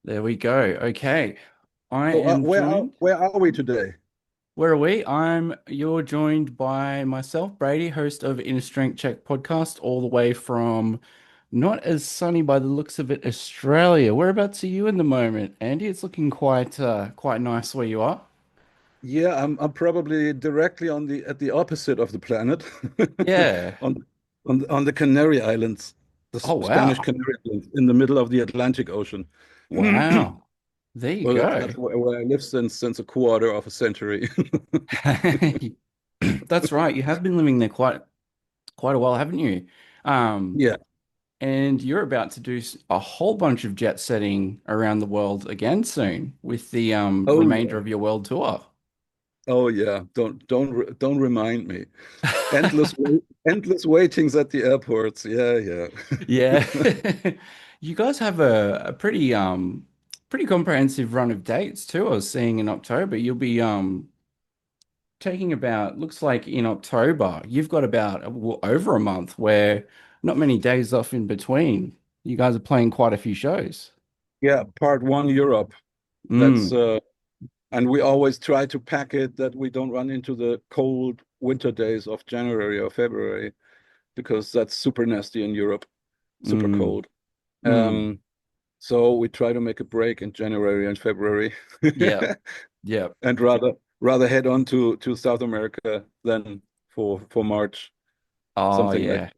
There we go. Okay. I So, am joined. where are we today? Where are we? You're joined by myself, Brady, host of Inner Strength Check podcast, all the way from not as sunny by the looks of it, Australia. Whereabouts are you in the moment, Andy? It's looking quite nice where you are. Yeah, I'm probably directly on the at the opposite of the planet, Yeah. on on the Canary Islands, the Oh Spanish wow. Canary Islands, in the middle of the Atlantic Ocean. Wow. There you Well, go. that's where I live since a quarter of a century. That's right. You have been living there quite a while, haven't you? Um, Yeah. And you're about to do a whole bunch of jet setting around the world again soon with the Oh remainder yeah. of your world tour. Oh yeah. Don't remind me. Endless waitings at the airports. Yeah, yeah. Yeah. You guys have a pretty comprehensive run of dates too. I was seeing in October. You'll be taking about looks like in October, you've got about well, over a month where not many days off in between. You guys are playing quite a few shows. Yeah, part one Europe. That's Mm, and we always try to pack it that we don't run into the cold winter days of January or February because that's super nasty in Europe, super mm, cold. mm. Um, so we try to make a break in January and February Yeah. Yeah. and rather head on to South America than for March, Oh something like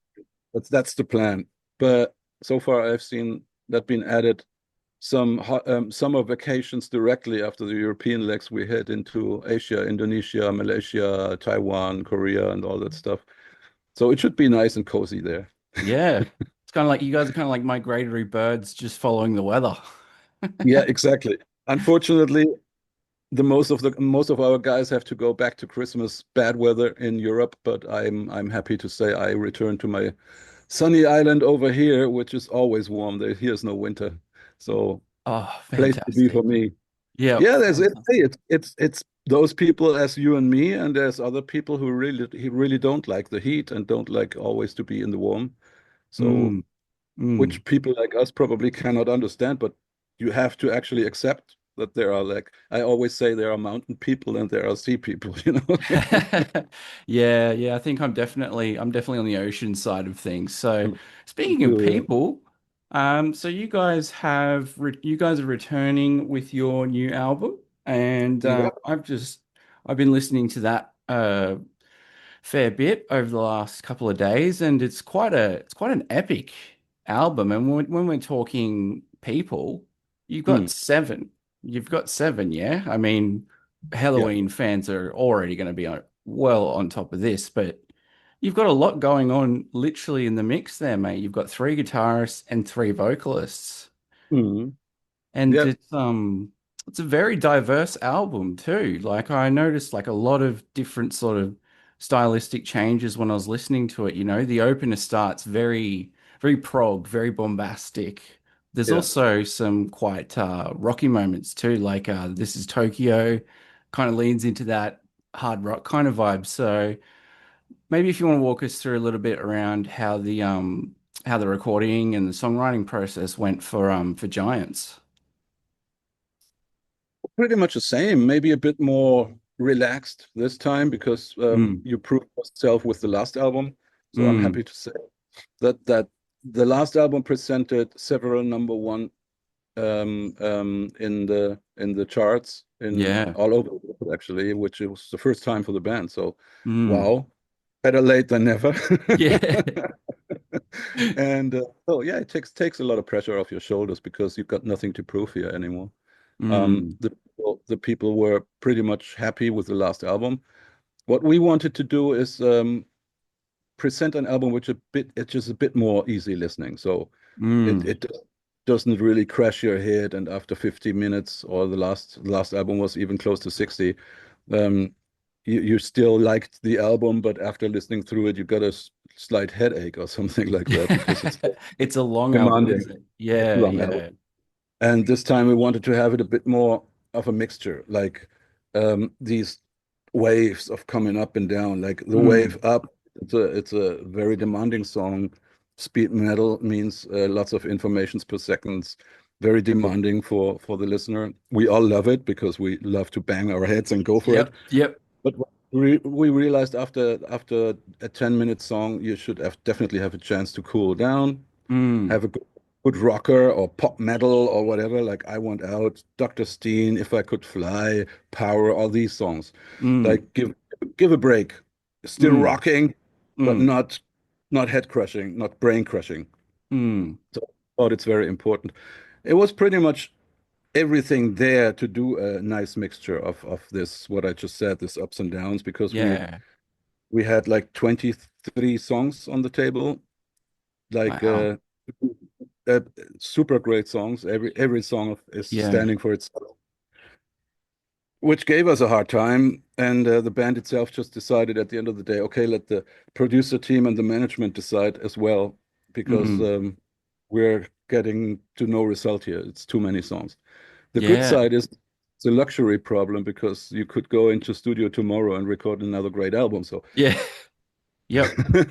yeah. that's the plan. But so far I've seen that being added summer vacations directly after the European legs. We head into Asia, Indonesia, Malaysia, Taiwan, Korea, and all that stuff. So it should be nice and cozy there. Yeah. It's kind of like you guys are kind of like migratory birds just following the weather. Yeah, exactly. Unfortunately, the most of our guys have to go back to Christmas bad weather in Europe, but I'm happy to say I return to my sunny island over here, which is always warm. Here's no winter. So Oh, place to be for fantastic. me. Yeah. Yeah, there's it. Hey, it's those people as you and me, and there's other people who really don't like the heat and don't like always to be in the warm. So, Mm, mm. which people like us probably cannot understand, but you have to actually accept that there are like I always say there are mountain people and there are sea people, you know. Yeah, yeah. I think I'm definitely on the ocean side of things. So speaking of Yeah. people, so you guys are returning with your new album, and Yeah. I've been listening to that fair bit over the last couple of days, and it's quite an epic album. And when we're talking people, you've got Mm, seven. You've got seven, yeah. I mean, yeah. Helloween fans are already going to be well on top of this, but you've got a lot going on literally in the mix there, mate. You've got three guitarists and three vocalists. Mm, And yeah. it's a very diverse album too. Like I noticed like a lot of different sort of stylistic changes when I was listening to it. You know, the opener starts very prog, very bombastic. There's Yeah. also some quite rocky moments too, like This Is Tokyo kind of leans into that hard rock kind of vibe. So maybe if you want to walk us through a little bit around how the recording and the songwriting process went for Giants. Pretty much the same, maybe a bit more relaxed this time because Mm, you proved yourself with the last album. So I'm mm. happy to say that the last album presented several number one in the charts in Yeah. all over the world actually, which was the first time for the band. So Mm. wow, better late than never. Yeah. And so yeah, it takes a lot of pressure off your shoulders because you've got nothing to prove here anymore. Mm. The people were pretty much happy with the last album. What we wanted to do is present an album which it's just a bit more easy listening. So Mm. it doesn't really crash your head. And after 50 minutes, or the last album was even close to 60, um, you still liked the album, but after listening through it, you got a slight headache or something like that because it's It's a long album, demanding, isn't it? Yeah, long album. yeah. And this time we wanted to have it a bit more of a mixture, like these waves of coming up and down. Like the wave Mm. up, it's a very demanding song. Speed metal means lots of informations per second. very demanding for the listener. We all love it because we love to bang our heads and go for it. Yep. Yep. But we realized after a 10-minute song, you should definitely have a chance to cool down, Mm. have a good rocker or pop metal or whatever, like I Want Out, Dr. Steen, If I Could Fly, Power, all these songs. Mm. Like give a break. Still Mm. rocking, but Mm. not head crushing, not brain crushing. Mm. So I thought it's very important. It was pretty much everything there to do a nice mixture of this, what I just said, this ups and downs, because Yeah. we had like 23 songs on the table, like Wow. uh, super great songs. Every song is Yeah. standing for itself, which gave us a hard time. And the band itself just decided at the end of the day, okay, let the producer team and the management decide as well, because Mm. we're getting to no result here. It's too many songs. The good Yeah. side is it's a luxury problem because you could go into studio tomorrow and record another great album. So, Yeah. Yep.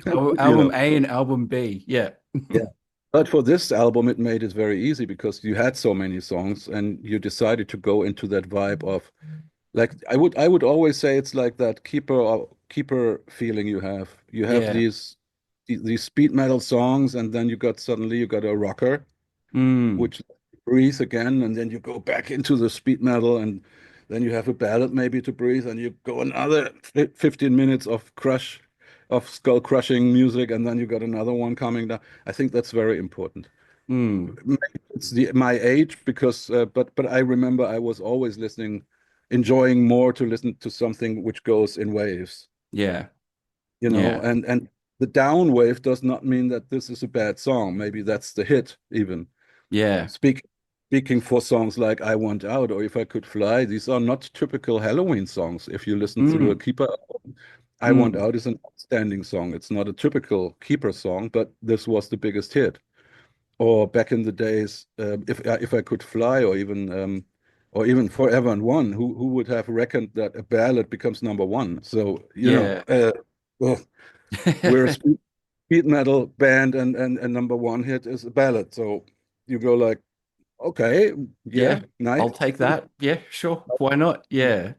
you Album know, A and album B. Yeah. yeah. But for this album, it made it very easy because you had so many songs and you decided to go into that vibe of like I would always say it's like that keeper feeling you have. You have Yeah. these speed metal songs and then you got a rocker Mm. which breathe again, and then you go back into the speed metal, and then you have a ballad maybe to breathe, and you go another 15 minutes of skull crushing music, and then you got another one coming down. I think that's very important. Mm. Maybe it's my age because, but I remember I was always enjoying more to listen to something which goes in waves, Yeah. you know, Yeah. and the down wave does not mean that this is a bad song. Maybe that's the hit even. Yeah. Speak, Speaking for songs like I Want Out or If I Could Fly, these are not typical Helloween songs. If you listen through a Mm. Keeper album, I Want Mm. Out is an outstanding song. It's not a typical Keeper song, but this was the biggest hit. Or back in the days, If I Could Fly, or even Forever and One, who would have reckoned that a ballad becomes number one? So Yeah. well, we're a speed metal band, and number one hit is a ballad. So you go like, okay, yeah, Yeah, nice. I'll take that. Yeah, sure. Why not? Yeah.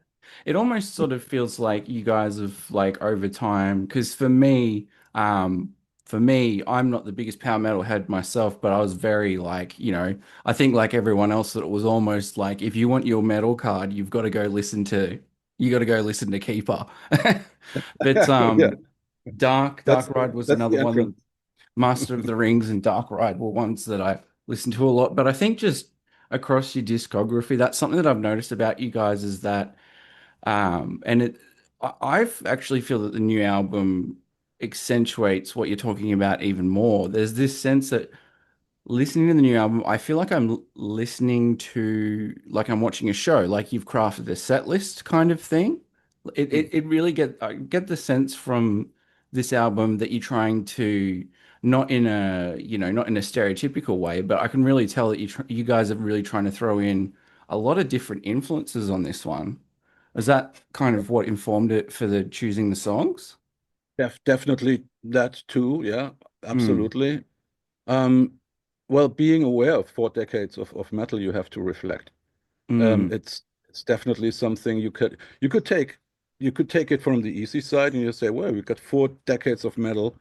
It almost sort of feels like you guys have like over time, because for me, I'm not the biggest power metal head myself, but I was very like, I think like everyone else that it was almost like if you want your metal card, you got to go listen to Keeper. But Yeah, Dark Ride was that's another the one. entrance. Master of the Rings and Dark Ride were ones that I listened to a lot. But I think just across your discography, that's something that I've noticed about you guys is that, and I've actually feel that the new album accentuates what you're talking about even more. There's this sense that listening to the new album, I feel like I'm listening to like I'm watching a show, like you've crafted a set list kind of thing. It really I get the sense from this album that you're trying to not in a not in a stereotypical way, but I can really tell that you guys are really trying to throw in a lot of different influences on this one. Is that kind of what informed it for the choosing the songs? Definitely that too. Yeah, Mm, absolutely. Um, well, being aware of 4 decades of metal, you have to reflect. mm, It's definitely something you could take it from the easy side and you say, well, we've got 4 decades of metal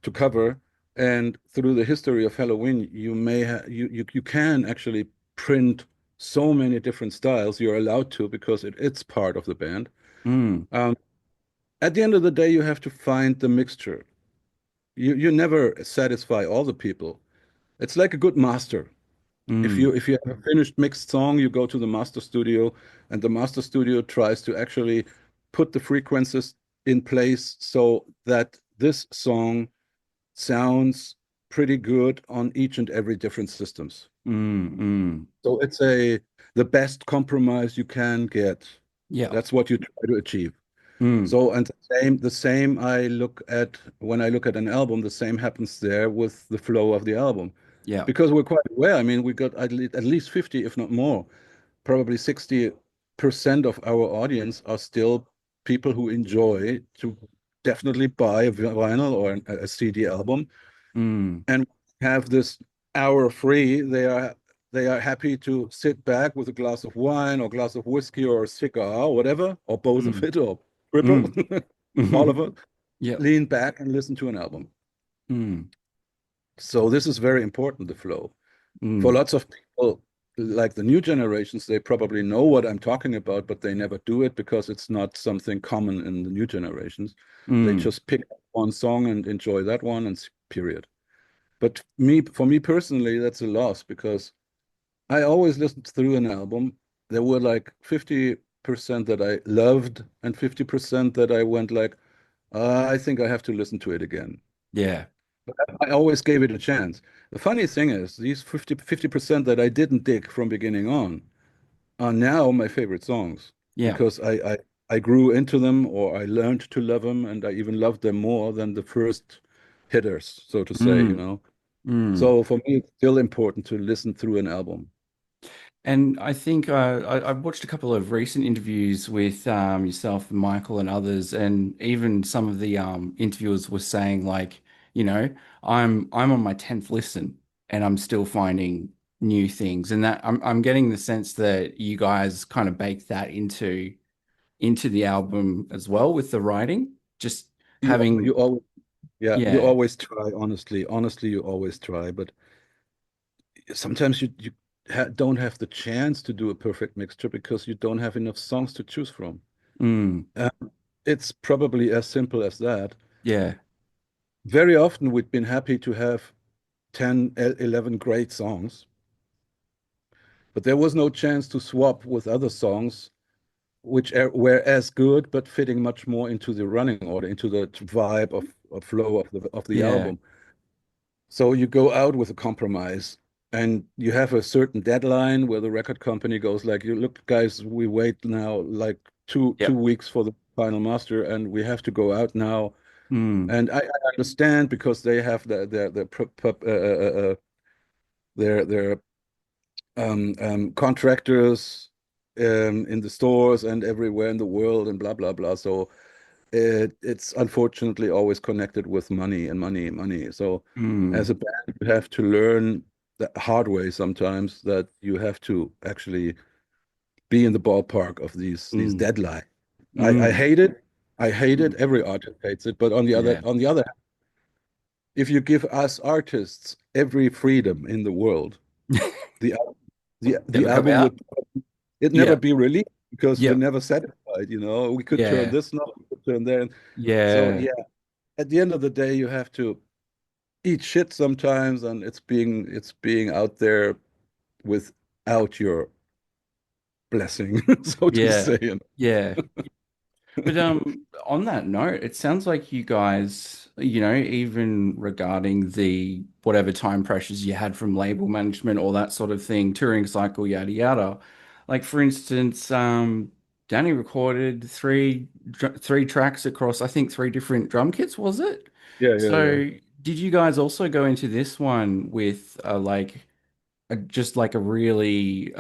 to cover, and through the history of Halloween, you may you can actually print so many different styles. You're allowed to because it's part of the band. mm, Um, at the end of the day, you have to find the mixture. You never satisfy all the people. It's like a good master. mm, If you have a finished mixed song, you go to the master studio, and the master studio tries to actually put the frequencies in place so that this song sounds pretty good on each and every different systems. mm, mm. So it's the best compromise you can get. Yeah. That's what you try to achieve. Mm, So, and the same I look at when I look at an album, the same happens there with the flow of the album. yeah. Because we're quite aware. I mean, we got at least 50, if not more, probably 60% of our audience are still people who enjoy to definitely buy a vinyl or a CD album Mm, and have this hour free. They are they are happy to sit back with a glass of wine or glass of whiskey or a cigar, or whatever, or both of Mm. it, or triple, Mm. all of it, Yep. lean back and listen to an album. Mm. So this is very important, the flow. For Mm. lots of people, like the new generations, they probably know what I'm talking about, but they never do it because it's not something common in the new generations. They Mm. just pick up one song and enjoy that one, and period. But for me personally, that's a loss because I always listened through an album. There were like 50% that I loved and 50% that I went like, I think I have to listen to it again. Yeah. I always gave it a chance. The funny thing is, these 50% that I didn't dig from beginning on are now my favorite songs Yeah. because I grew into them or I learned to love them and I even loved them more than the first hitters, so to say, you Mm. know. Mm. So for me, it's still important to listen through an album. And I think I've watched a couple of recent interviews with yourself and Michael and others, and even some of the interviewers were saying like, you know, I'm on my 10th listen and I'm still finding new things, and that I'm getting the sense that you guys kind of baked that into the album as well with the writing, just You having always, yeah, you yeah. always try, honestly. Honestly, you always try, but sometimes you don't have the chance to do a perfect mixture because you don't have enough songs to choose from. Mm. Uh, it's probably as simple as that. Yeah. Very often we've been happy to have 10, 11 great songs, but there was no chance to swap with other songs which were as good but fitting much more into the running order, into the vibe of flow of the Yeah. album. So you go out with a compromise and you have a certain deadline where the record company goes like, you look, guys, we wait now like two Yep. weeks for the final master and we have to go out now. Mm. And I understand because they have their contractors in the stores and everywhere in the world and blah blah blah. So it's unfortunately always connected with money and money and money. So Mm. as a band, you have to learn the hard way sometimes that you have to actually be in the ballpark of these Mm. deadlines. I Mm. hate it. I hate it. Mm. Every artist hates it. But Yeah. on the other hand, if you give us artists every freedom in the world, the the Never come album out. would it never Yeah. be released because we're Yep. never satisfied. You know, we could turn Yeah. this knob, we could turn there. So Yeah. yeah, at the end of the day, you have to eat shit sometimes, and it's being out there without your blessing, so to Yeah. say. And Yeah. But on that note, it sounds like you guys, you know, even regarding the whatever time pressures you had from label management, all that sort of thing, touring cycle, yada yada. Like for instance, Danny recorded three tracks across, I think, three different drum kits, was it? yeah, yeah, yeah. So did you guys also go into this one with just like a really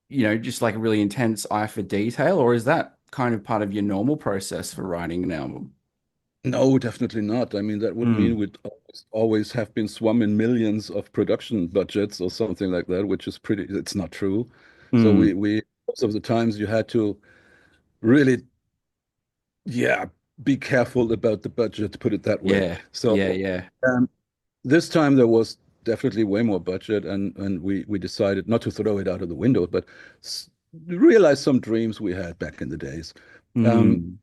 just like a really intense eye for detail, or is that kind of part of your normal process for writing an album? No, definitely not. I mean, that would mean Mm, we'd always have been swum in millions of production budgets or something like that, which is pretty, it's not true. So mm, most of the times you had to really, yeah, be careful about the budget, put it that way. yeah, So yeah, yeah. um, this time there was definitely way more budget, and we decided not to throw it out of the window, but realize some dreams we had back in the days. Um,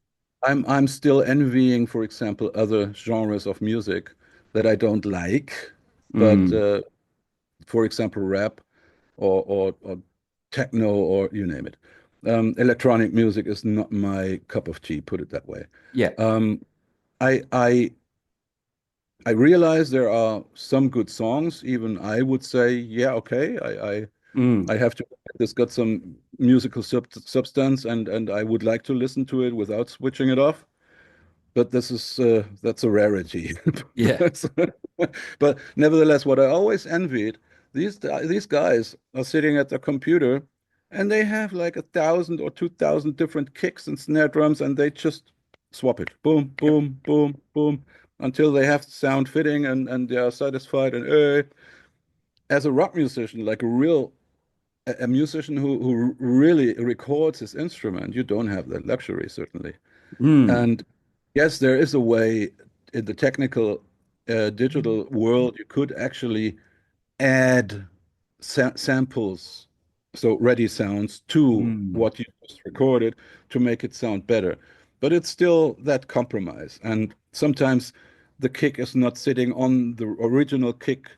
Mm, I'm still envying, for example, other genres of music that I don't like, but mm, for example, rap or techno or you name it. Electronic music is not my cup of tea, put it that way. yeah. Um, I I I realize there are some good songs. Even I would say, yeah, okay, I Mm, have to. This got some musical substance, and I would like to listen to it without switching it off. But that's a rarity. yeah, But nevertheless, what I always envied, these guys are sitting at the computer and they have like 1,000 or 2,000 different kicks and snare drums, and they just swap it. Boom, yep, boom, boom, boom, until they have the sound fitting and they are satisfied. And as a rock musician, like a musician who really records his instrument, you don't have that luxury, certainly. Mm, And yes, there is a way in the technical digital world you could actually add samples, so ready sounds, to mm, what you just recorded to make it sound better. But it's still that compromise. And sometimes the kick is not sitting on the original kick,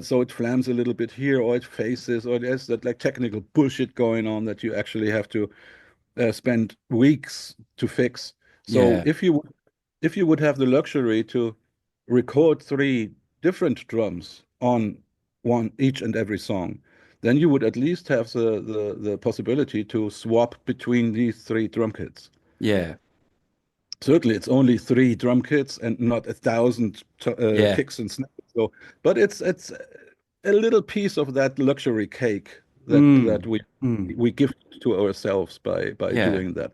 so it flams a little bit here, or it faces, or there's that like technical bullshit going on that you actually have to spend weeks to fix. So yeah, if you would have the luxury to record three different drums on one each and every song, then you would at least have the possibility to swap between these three drum kits. yeah, Certainly, it's only three drum kits and not 1,000 yeah. kicks and snaps. So, but it's a little piece of that luxury cake that Mm, we mm, we give to ourselves by yeah. doing that.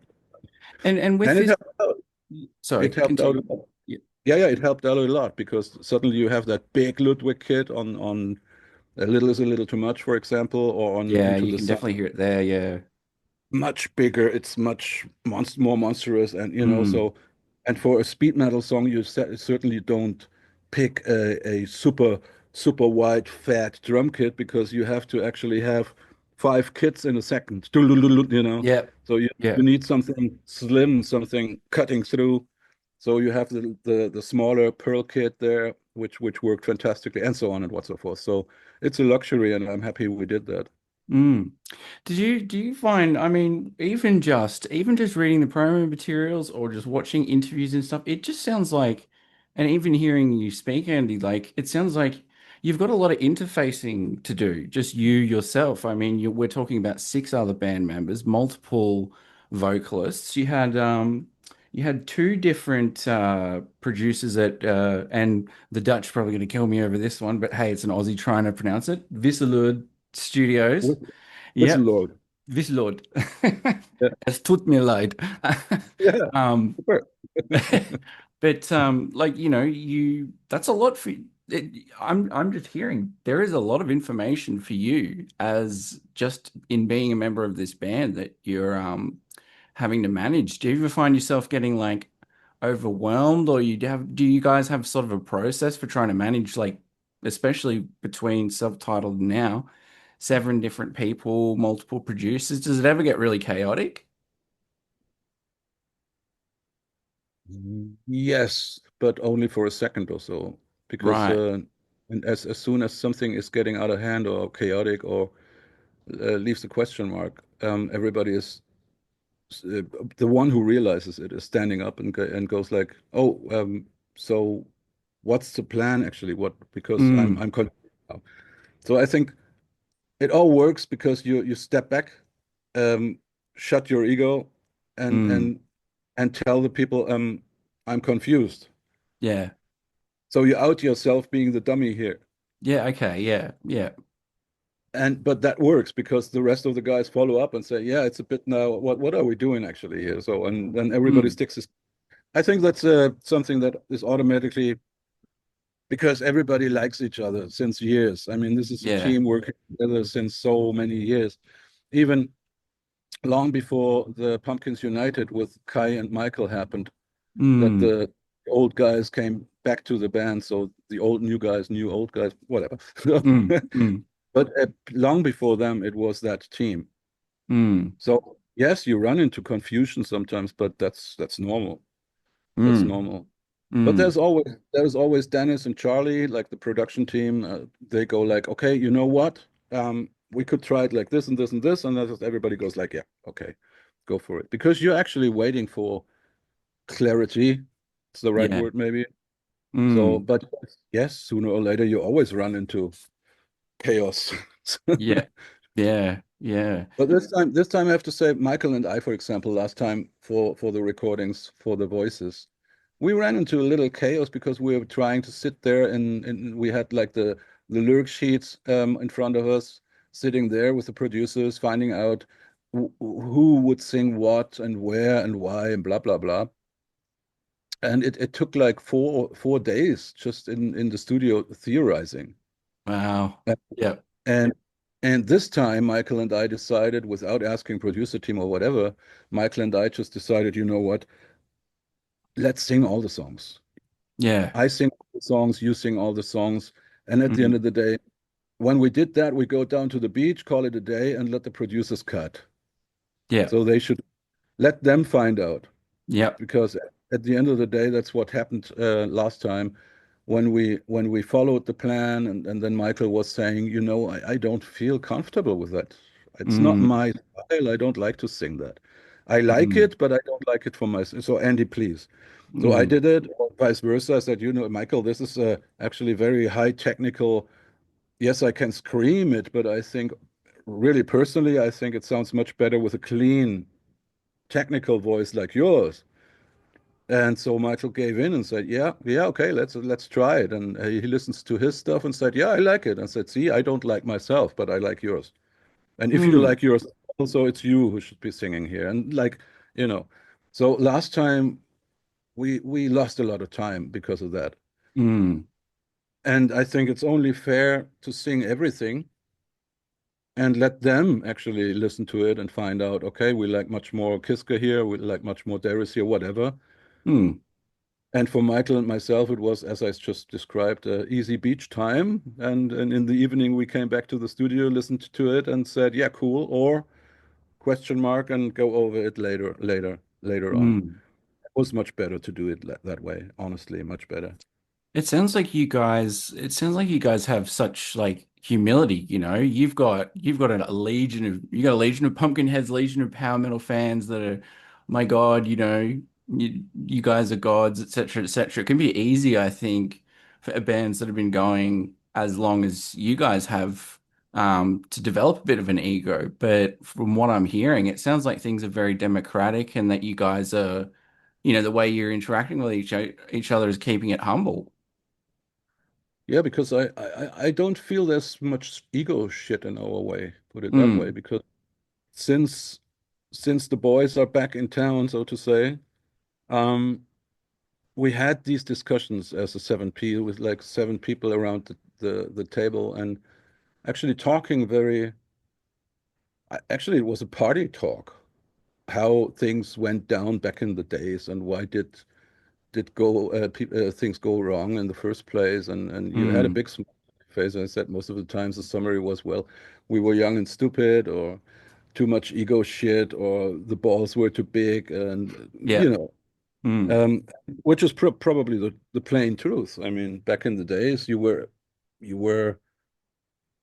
And with And this, it sorry, helped out continue. a lot. Yeah, Yeah, it helped out a lot because suddenly you have that big Ludwig kit on a little is a little too much, for example, or on yeah, Into you the can Sun, definitely hear it there. Yeah. much bigger. It's much more monstrous, and Mm, so. And for a speed metal song, you certainly don't pick a super wide fat drum kit because you have to actually have five kits in a second. yeah, So you yeah. need something slim, something cutting through. So you have the smaller Pearl kit there, which worked fantastically, and so on and what so forth. So it's a luxury, and I'm happy we did that. Mm. Do you find, I mean, even just reading the promo materials or just watching interviews and stuff, it just sounds like, and even hearing you speak, Andy, like it sounds like you've got a lot of interfacing to do, just you yourself. I mean, we're talking about six other band members, multiple vocalists. You had two different producers and the Dutch are probably going to kill me over this one, but hey, it's an Aussie trying to pronounce it. Visalud Studios. With, with Yep, Lord. Wislord. Yeah, Es tut mir leid. yeah, Um, super. but like you that's a lot for I'm just hearing there is a lot of information for you as just in being a member of this band that you're having to manage. Do you ever find yourself getting like overwhelmed, or do you guys have sort of a process for trying to manage, like especially between self-titled now, seven different people, multiple producers? Does it ever get really chaotic? Yes, but only for a second or so, because Right. and as soon as something is getting out of hand or chaotic or leaves a question mark, everybody is uh, the one who realizes it is standing up and goes like, "Oh, so what's the plan actually? What because Mm, I'm confused now." So I think it all works because you step back, um, shut your ego, and mm. and and tell the people, I'm confused. Yeah. So you out yourself being the dummy here. Yeah, okay. Yeah. Yeah. And but that works because the rest of the guys follow up and say, yeah, it's a bit now. What are we doing actually here? So and then everybody Mm, sticks his. I think that's something that is automatically because everybody likes each other since years. I mean, this is a yeah. team working together since so many years. Even long before the Pumpkins United with Kai and Michael happened, that Mm, the old guys came back to the band. So the old new guys, new old guys, whatever. mm, mm, But long before them, it was that team. mm, So yes, you run into confusion sometimes, but that's normal. That's mm, normal. But mm. there's always Dennis and Charlie, like the production team. They go like, okay, you know what? We could try it like this and this and this, and everybody goes like, yeah, okay, go for it. Because you're actually waiting for clarity. It's the right Yeah. word, maybe. So, Mm, but yes, sooner or later you always run into chaos. yeah. Yeah. Yeah. But this time I have to say, Michael and I, for example, last time for the recordings for the voices, we ran into a little chaos because we were trying to sit there and we had like the lyric sheets in front of us, sitting there with the producers, finding out who would sing what and where and why and blah blah blah. And it took like four days just in the studio theorizing. Wow. Yep. And and this time, Michael and I decided, without asking producer team or whatever, Michael and I just decided, you know what? Let's sing all the songs. Yeah. I sing all the songs, you sing all the songs. And at the Mm. end of the day, when we did that, we go down to the beach, call it a day, and let the producers cut. Yeah. So they should let them find out. Yep. Because at the end of the day, that's what happened last time when we followed the plan, and then Michael was saying, you know, I don't feel comfortable with that. It's not Mm. my style. I don't like to sing that. I like Mm. it, but I don't like it for myself. So Andy, please. So I Mm. did it, or vice versa. I said, you know, Michael, this is actually very high technical. Yes, I can scream it, but I think really personally, I think it sounds much better with a clean technical voice like yours. And so Michael gave in and said, "Yeah, yeah, okay, let's try it." And he listens to his stuff and said, "Yeah, I like it." And said, "See, I don't like myself, but I like yours. And if you Mm. like yours, also it's you who should be singing here." And like, you know, so last time we lost a lot of time because of that. Mm. And I think it's only fair to sing everything and let them actually listen to it and find out, okay, we like much more Kiska here, we like much more Deris here, whatever. Mm. And for Michael and myself, it was, as I just described, easy beach time. And in the evening, we came back to the studio, listened to it, and said, "Yeah, cool," or question mark, and go over it later on. Mm. It was much better to do it that way, honestly, much better. It sounds like you guys have such like humility, you know. You've got you got a legion of Pumpkinheads, legion of power metal fans that are, my God, you know, you guys are gods, etc., etc. It can be easy, I think, for bands that have been going as long as you guys have, to develop a bit of an ego. But from what I'm hearing, it sounds like things are very democratic and that you guys are, you know, the way you're interacting with each other is keeping it humble. Yeah, because I don't feel there's much ego shit in our way, put it that way, Mm, because since since the boys are back in town, so to say, um, we had these discussions as a 7P with like seven people around the table and actually talking very, actually, it was a party talk, how things went down back in the days and why did go pe things go wrong in the first place. And you had a mm, big smile on your face. And I said most of the times the summary was, well, we were young and stupid, or too much ego shit, or the balls were too big, and yeah. Mm, um, which is probably the plain truth. I mean, back in the days, you were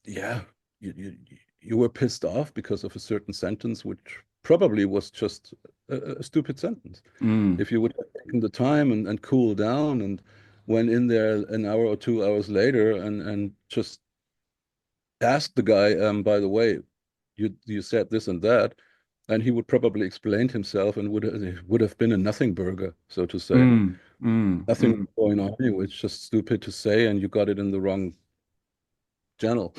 yeah, you you were pissed off because of a certain sentence, which probably was just a stupid sentence. mm, If you would have taken the time and cool down and went in there an hour or 2 hours later and just asked the guy, by the way, you said this and that, and he would probably explain himself and would have been a nothing burger, so to say. mm, mm, Nothing mm. going on. It was just stupid to say, and you got it in the wrong channel.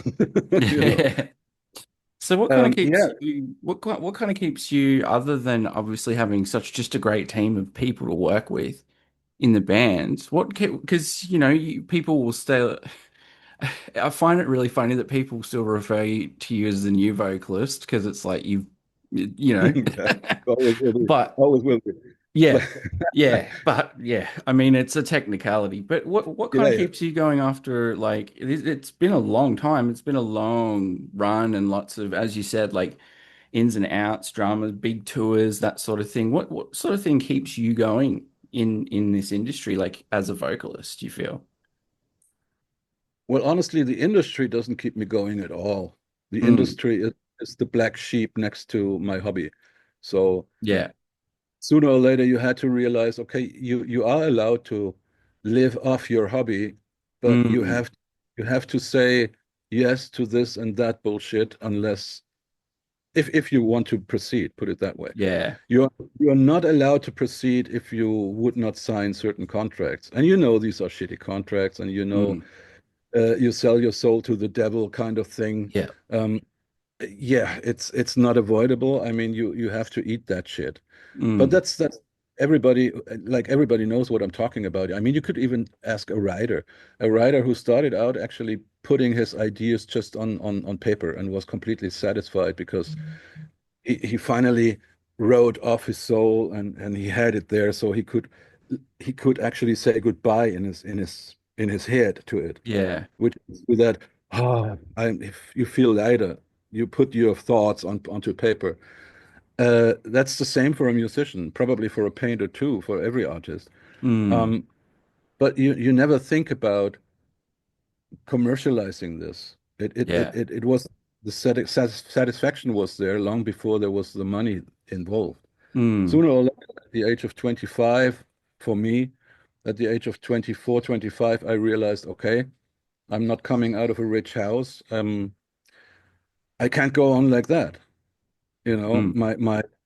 You know. Yeah. So what kind of keeps Yeah. you what kind of keeps you, other than obviously having such just a great team of people to work with in the band, because you know people will stay. I find it really funny that people still to you as the new vocalist because it's like you know. Yeah. Always will be. But Always will be. yeah, yeah, but yeah, I mean it's a technicality. But what kind Yeah, of yeah. keeps you going after, like it's been a long time. It's been a long run and lots of, as you said, like ins and outs, dramas, big tours, that sort of thing. What sort of thing keeps you going in this industry, like as a vocalist, you feel? Well, honestly, the industry doesn't keep me going at all. The Mm, industry is the black sheep next to my hobby. So yeah. sooner or later, you had to realize, okay, you are allowed to live off your hobby, but you Mm, have to say yes to this and that bullshit, unless if you want to proceed, put it that way. yeah. You're you're not allowed to proceed if you would not sign certain contracts. And you know these are shitty contracts, and you know Mm, you sell your soul to the devil kind of thing. yeah. Um, yeah, it's not avoidable. I mean, you have to eat that shit. But Mm, that's everybody, like everybody knows what I'm talking about. I mean, you could even ask a writer who started out actually putting his ideas just on paper and was completely satisfied because he finally wrote off his soul and he had it there so he could actually say goodbye in his head to it, Yeah. which is with that, if you feel lighter, you put your thoughts onto paper. That's the same for a musician, probably for a painter too, for every artist. Mm. Um, but you never think about commercializing this. Yeah. It was the satisfaction was there long before there was the money involved. Mm. Sooner or later, at the age of 25, for me, at the age of 24, 25, I realized, okay, I'm not coming out of a rich house. I can't go on like that. You know, Mm.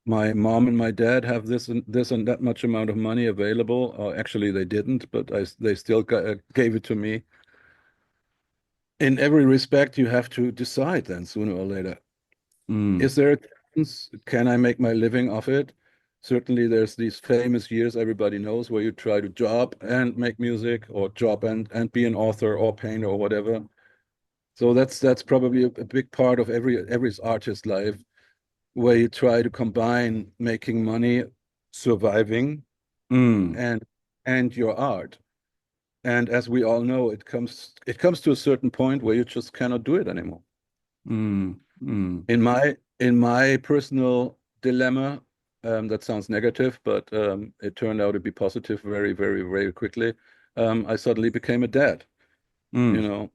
my mom and my dad have this and that much amount of money available. Actually, they didn't, but they still gave it to me. In every respect, you have to decide then sooner or later. Mm. Is there a chance? Can I make my living off it? Certainly, there's these famous years everybody knows where you try to job and make music or job and be an author or painter or whatever. So that's probably a big part of every artist's life where you try to combine making money, surviving, Mm. and your art. And as we all know, it comes to a certain point where you just cannot do it anymore. Mm. Mm. In my personal dilemma, that sounds negative, but it turned out to be positive very, very, very quickly. I suddenly became a dad, you Mm. know,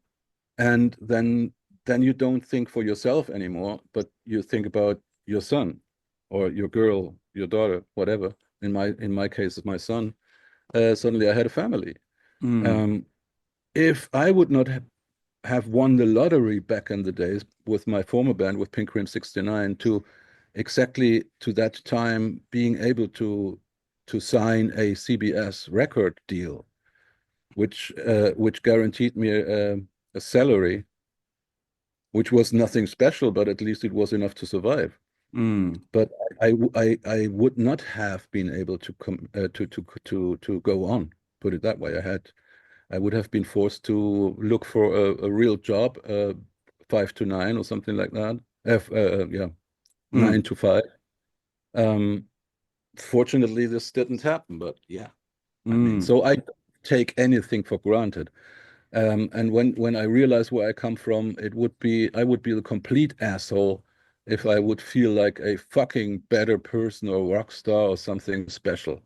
and then you don't think for yourself anymore, but you think about your son or your girl, your daughter, whatever. In my case, it's my son. Suddenly, I had a family. Mm. Um, if I would not have won the lottery back in the days with my former band with Pink Cream 69 to exactly to that time being able to sign a CBS record deal, which guaranteed me a salary, which was nothing special, but at least it was enough to survive. Mm. But I would not have been able to come to go on. Put it that way. I would have been forced to look for a real job, 5 to 9 or something like that. Yeah, nine Mm. to five. Um, Fortunately, this didn't happen, but yeah, I mean, Mm. so I don't take anything for granted. And when I realize where I come from, I would be the complete asshole if I would feel like a fucking better person or rock star or something special.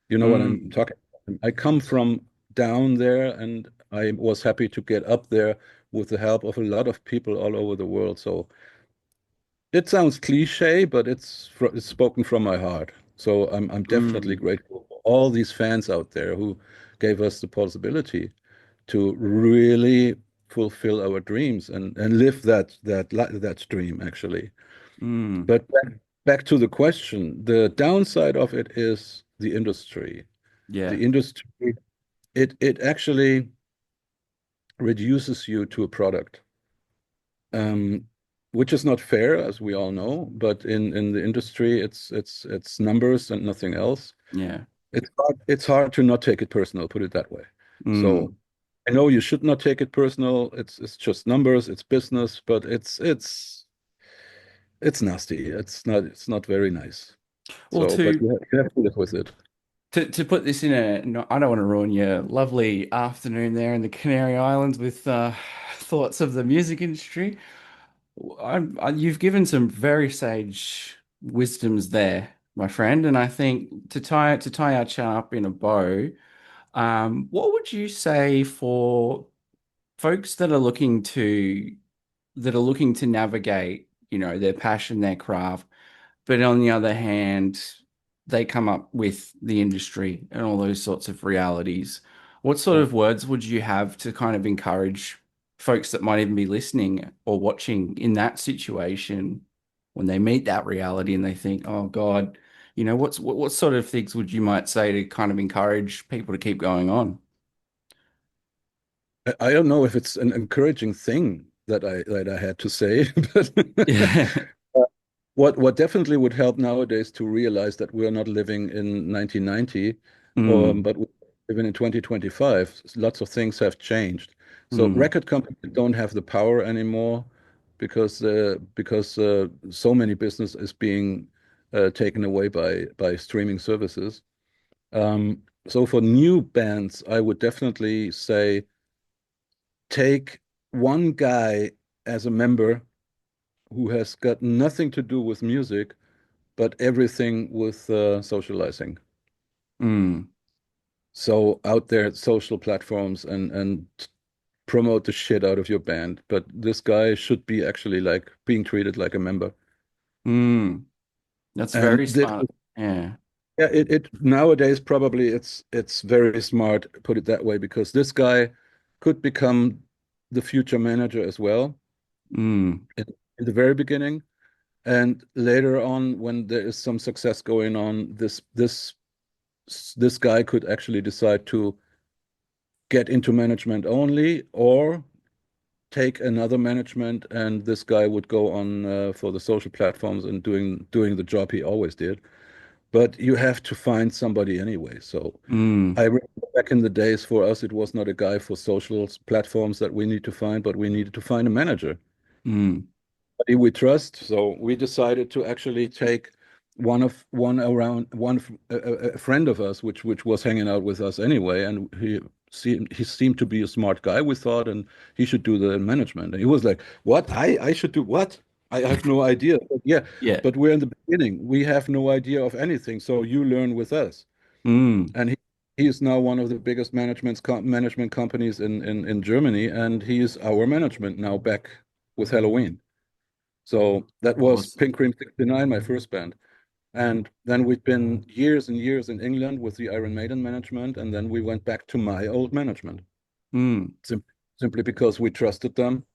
You know what I'm Mm. talking about? I come from down there, and I was happy to get up there with the help of a lot of people all over the world. So it sounds cliche, but it's spoken from my heart. So I'm definitely Mm. grateful for all these fans out there who gave us the possibility to really fulfill our dreams and live that dream actually. Mm. But back to the question, the downside of it is the industry. Yeah. The industry, it actually reduces you to a product, um, which is not fair, as we all know. But in the industry, it's numbers and nothing else. Yeah. It's hard to not take it personal, put it that way. So Mm. I know you should not take it personal. It's just numbers, it's business, but it's nasty. It's not very nice. Well, So, but you have to live with it. to put this in a, no, I don't want to ruin your lovely afternoon there in the Canary Islands with thoughts of the music industry. You've given some very sage wisdoms there, my friend, and I think to tie our chat up in a bow, what would you say for folks that are looking to navigate, their passion, their craft, but on the other hand, they come up with the industry and all those sorts of realities. What sort Yeah. of words would you have to kind of encourage folks that might even be listening or watching in that situation when they meet that reality and they think, oh God, what sort of things would you might say to kind of encourage people to keep going on? I don't know if it's an encouraging thing that I had to say, but Yeah. what definitely would help nowadays to realize that we're not living in 1990, Mm, but we're living in 2025. Lots of things have changed. So Mm, record companies don't have the power anymore because so many business is being taken away by streaming services. So for new bands, I would definitely say take one guy as a member who has got nothing to do with music, but everything with socializing. mm, So out there at social platforms and promote the shit out of your band. But this guy should be actually like being treated like a member. mm. That's And very this, smart. Yeah. yeah, it nowadays probably it's very smart, put it that way, because this guy could become the future manager as well Mm, in, in the very beginning. And later on, when there is some success going on, this guy could actually decide to get into management only or take another management, and this guy would go on for the social platforms and doing the job he always did. But you have to find somebody anyway. So mm, I remember back in the days for us, it was not a guy for social platforms that we need to find, but we needed to find a manager mm, we trust. So we decided to actually take one around one a friend of us, which was hanging out with us anyway, and he seemed to be a smart guy. We thought, and he should do the management. And he was like, "What? I should do what? I have no idea." But yeah, yeah. but we're in the beginning. We have no idea of anything. So you learn with us. Mm, And he is now one of the biggest management companies in Germany, and he is our management now back with Helloween. So that was awesome. Pink Cream 69, my first band. And then we've been years and years in England with the Iron Maiden management, and then we went back to my old management Mm, sim simply because we trusted them.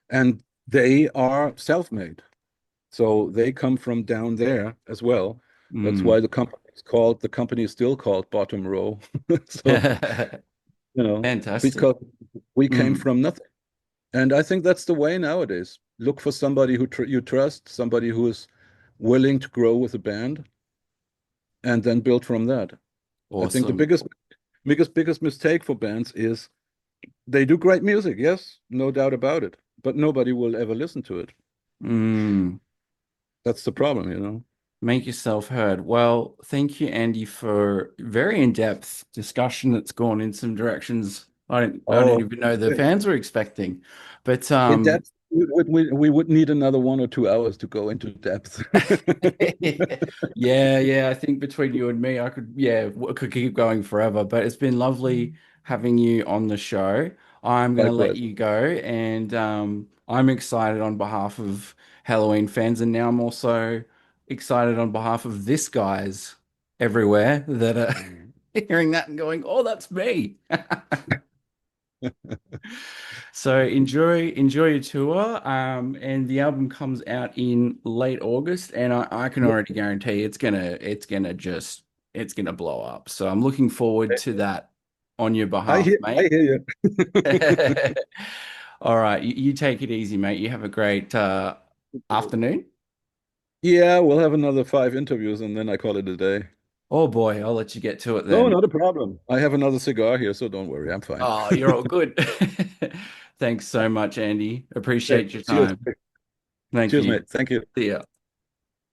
And they are self-made. So they come from down there as well. That's why mm. the company is still called Bottom Row. So, Fantastic. because we came Mm, from nothing. And I think that's the way nowadays. Look for somebody who you trust, somebody who is willing to grow with a band, and then build from that. I think the awesome. biggest mistake for bands is they do great music, yes, no doubt about it, but nobody will ever listen to it. Mm. That's the problem. Make yourself heard. Well, thank you, Andy, for very in-depth discussion that's gone in some directions I don't Oh, even know the fans were expecting. But in depth, we would need another 1 or 2 hours to go into depth. yeah, yeah, I think between you and me, could keep going forever. But it's been lovely having you on the show. I'm gonna let Likewise. you go, and I'm excited on behalf of Halloween fans, and now I'm also excited on behalf of this guys everywhere that are hearing that and going, "Oh, that's me." So enjoy your tour. And the album comes out in late August, and I can already guarantee it's gonna blow up. So I'm looking forward to that on your behalf, I mate. hear you. All right, you take it easy, mate. You have a great afternoon. Yeah, we'll have another 5 interviews and then I call it a day. Oh boy, I'll let you get to it No, then. not a problem. I have another cigar here, so don't worry. I'm fine. Oh, you're all good. Thanks so much, Andy. Hey, Appreciate your cheers. time. Thank Cheers, you. mate. Thank you. See ya.